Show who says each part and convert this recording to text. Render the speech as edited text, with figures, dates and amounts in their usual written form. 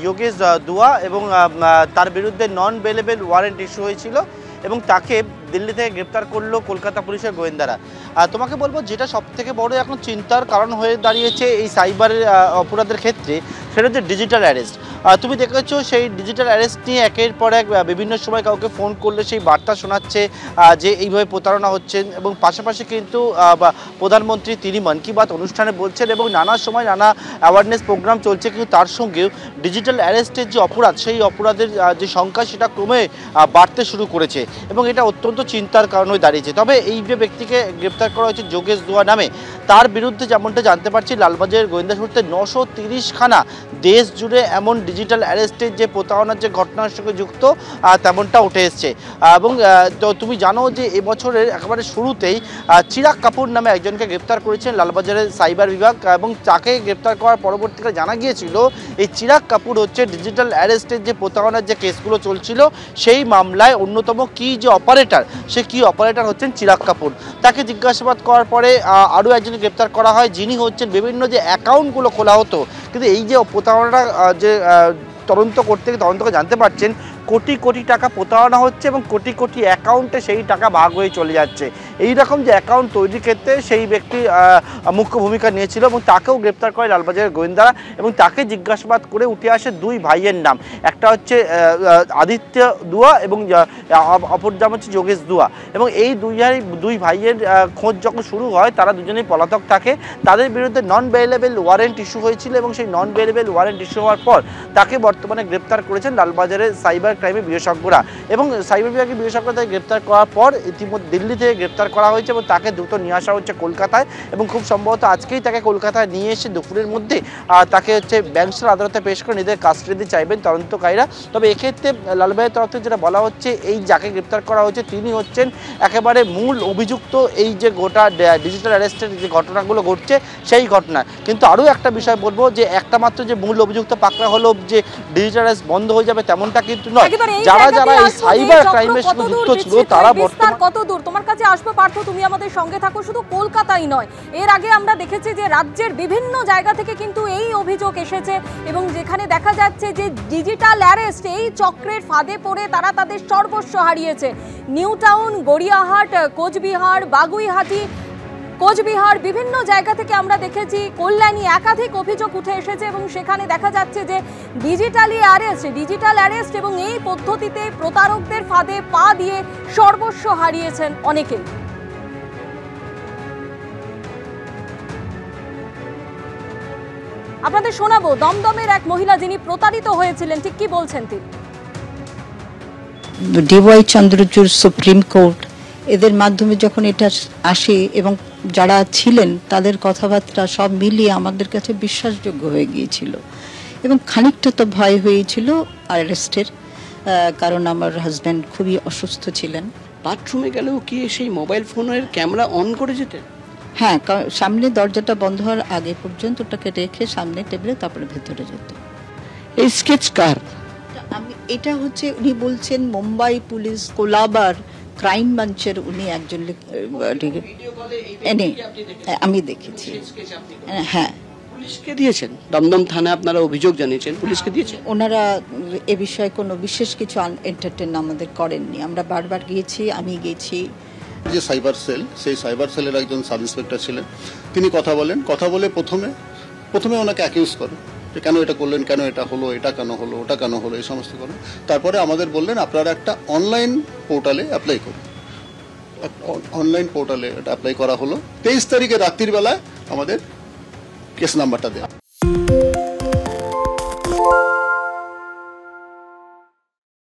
Speaker 1: যোগেশ দুয়া এবং তার বিরুদ্ধে নন বেলেবল ওয়ারেন্ট ইস্যু হয়েছিল এবং তাকে দিল্লি থেকে গ্রেপ্তার করলো কলকাতা পুলিশের গোয়েন্দারা। তোমাকে বলবো যেটা সবথেকে বড় এখন চিন্তার কারণ হয়ে দাঁড়িয়েছে এই সাইবারের অপরাধের ক্ষেত্রে, সেটা হচ্ছে ডিজিটাল অ্যারেস্ট। তুমি দেখেছো সেই ডিজিটাল অ্যারেস্ট নিয়ে একের পর এক বিভিন্ন সময় কাউকে ফোন করলে সেই বার্তা শোনাচ্ছে যে এইভাবে প্রতারণা হচ্ছে, এবং পাশাপাশি কিন্তু প্রধানমন্ত্রী তিনি মন কি বাত অনুষ্ঠানে বলছেন এবং নানা সময় নানা অ্যাওয়ারনেস প্রোগ্রাম চলছে, কিন্তু তার সঙ্গেও ডিজিটাল অ্যারেস্টের যে অপরাধ সেই অপরাধের যে সংখ্যা সেটা ক্রমে বাড়তে শুরু করেছে এবং এটা অত্যন্ত চিন্তার কারণ হয়ে দাঁড়িয়েছে। তবে এই যে ব্যক্তিকে গ্রেপ্তার করা হয়েছে যোগেশ দুয়া নামে, তার বিরুদ্ধে যেমনটা জানতে পারছি লালবাজারের গোয়েন্দা সূত্রে 930খানা দেশ জুড়ে এমন ডিজিটাল অ্যারেস্টের যে প্রতারণার যে ঘটনার সঙ্গে যুক্ত তেমনটা উঠে এসছে। এবং তুমি জানো যে এবছরের একেবারে শুরুতেই চিরাগ কাপুর নামে একজনকে গ্রেপ্তার করেছেন লালবাজারের সাইবার বিভাগ, এবং তাকে গ্রেপ্তার করার পরবর্তীকালে জানা গিয়েছিল এই চিরাগ কাপুর হচ্ছে ডিজিটাল অ্যারেস্টের যে প্রতারণার যে কেসগুলো চলছিল সেই মামলায় অন্যতম কি যে অপারেটর, সে কি অপারেটর হচ্ছেন চিরাগ কাপুর। তাকে জিজ্ঞাসাবাদ করার পরে আরও একজন গ্রেপ্তার করা হয়, যিনি হচ্ছেন বিভিন্ন যে অ্যাকাউন্টগুলো খোলা হতো, কিন্তু এই যে প্রতারণাটা যে তদন্ত করে জানতে পারছেন কোটি কোটি টাকা প্রতারণা হচ্ছে এবং কোটি কোটি অ্যাকাউন্টে সেই টাকা ভাগ হয়ে চলে যাচ্ছে। এই রকম যে অ্যাকাউন্ট তৈরির ক্ষেত্রে সেই ব্যক্তি মুখ্য ভূমিকা নিয়েছিল এবং তাকেও গ্রেপ্তার করে লালবাজারের গোয়েন্দারা, এবং তাকে জিজ্ঞাসাবাদ করে উঠে আসে দুই ভাইয়ের নাম, একটা হচ্ছে আদিত্য দুয়া এবং অপর নাম হচ্ছে যোগেশ দুয়া। এবং এই দুই ভাইয়ের খোঁজ যখন শুরু হয় তারা দুজনেই পলাতক থাকে। তাদের বিরুদ্ধে নন বেলেবল ওয়ারেন্ট ইস্যু হয়েছিল এবং সেই নন বেলেবল ওয়ারেন্ট ইস্যু হওয়ার পর তাকে বর্তমানে গ্রেপ্তার করেছেন লালবাজারের সাইবার ক্রাইমের বিশেষজ্ঞরা, এবং সাইবার বিভাগের বিশেষজ্ঞরা তাকে গ্রেপ্তার করার পর ইতিমধ্যে দিল্লি থেকে গ্রেপ্তার করা হয়েছে এবং তাকে দ্রুত নিয়ে আসা হচ্ছে কলকাতায়, এবং খুব সম্ভবত আজকেই তাকে কলকাতায় নিয়ে এসে দুপুরের মধ্যে তাকে হচ্ছে ব্যাংকস্টার আদালতে পেশ করে নিজেদের কাস্টাডিতে চাইবেন তদন্তকারীরা। তবে এক্ষেত্রে লালবাজারের তরফ থেকে যেটা বলা হচ্ছে, এই যাকে গ্রেপ্তার করা হয়েছে তিনি হচ্ছেন একেবারে মূল অভিযুক্ত এই যে গোটা ডিজিটাল অ্যারেস্টের যে ঘটনাগুলো ঘটছে সেই ঘটনা। কিন্তু আরও একটা বিষয় বলবো যে একটা মাত্র যে মূল অভিযুক্ত পাকড়া হলো যে ডিজিটাল অ্যারেস্ট বন্ধ হয়ে যাবে তেমনটা কিন্তু নয়। যারা যারা এই সাইবার ক্রাইমের সঙ্গে যুক্ত ছিল তারা বর্তমানে
Speaker 2: কত দূর তোমার কাছে আসবে পার্থ, তুমি আমাদের সঙ্গে থাকো। শুধু কলকাতাই নয়, এর আগে আমরা দেখেছি যে রাজ্যের বিভিন্ন জায়গা থেকে কিন্তু এই অভিযোগ এসেছে এবং যেখানে দেখা যাচ্ছে যে ডিজিটাল অ্যারেস্ট এই চক্রের ফাঁদে পড়ে তারা তাদের সর্বস্ব হারিয়েছে। নিউ টাউন, গড়িয়াহাট, কোচবিহার, বাগুইহাটি, কোচবিহার বিভিন্ন জায়গা থেকে আমরা দেখেছি, কল্যাণী একাধিক অভিযোগ উঠে এসেছে এবং সেখানে দেখা যাচ্ছে যে ডিজিটাল অ্যারেস্ট এবং এই পদ্ধতিতে প্রতারকদের ফাঁদে পা দিয়ে সর্বস্ব হারিয়েছেন অনেকেই। আপনাদের শোনাবো দমদমের এক মহিলা যিনি প্রতারিত হয়েছিলেন, ঠিক কি বলছেন তিনি।
Speaker 3: ডিওয়াই চন্দ্রচূড়, সুপ্রিম কোর্ট এদের মাধ্যমে যখন এটা আসে এবং যারা ছিলেন তাদের কথাবার্তা সব মিলিয়ে আমাদের কাছে বিশ্বাসযোগ্য হয়ে গিয়েছিল এবং খানিকটা তো ভয় হয়েছিল অ্যারেস্টের, কারণ আমার হাজব্যান্ড খুবই অসুস্থ ছিলেন।
Speaker 4: বাথরুমে গেলেও কি সেই মোবাইল ফোনের ক্যামেরা অন করে যেতেন?
Speaker 3: হ্যাঁ, সামনে দরজাটা বন্ধ হওয়ার আগে পর্যন্ত ওটাকে রেখে সামনে টেবিলে তারপরে ভেতরে যেত।
Speaker 4: এই স্কেচ কার?
Speaker 3: এটা হচ্ছে উনি বলছেন মুম্বাই পুলিশ কোলাবার ক্রাইম ব্রাঞ্চের উনি একজন, আমি দেখেছি। হ্যাঁ,
Speaker 4: পুলিশকে দিয়েছেন? দমদম থানায় আপনারা অভিযোগ জানিয়েছেন, পুলিশকে দিয়েছেন?
Speaker 3: ওনারা এ বিষয়ে কোনো বিশেষ কিছু এন্টারটেইন আমাদের করেননি। আমরা বারবার গিয়েছি, আমি গেছি।
Speaker 5: যে সাইবার সেল, সেই সাইবার সেলের একজন সাব ইন্সপেক্টর ছিলেন, তিনি কথা বলে প্রথমে ওনাকে অ্যাকিউজ করেন যে কেন এটা করলেন, কেন এটা হলো, এটা কেন হলো, ওটা কেন হলো, এই সমস্ত করেন। তারপরে আমাদের বললেন আপনারা একটা অনলাইন পোর্টালে অ্যাপ্লাই করুন। অনলাইন পোর্টালে এটা অ্যাপ্লাই করা হলো। 23 তারিখে রাত্রির বেলায় আমাদের কেস নাম্বারটা দেওয়া।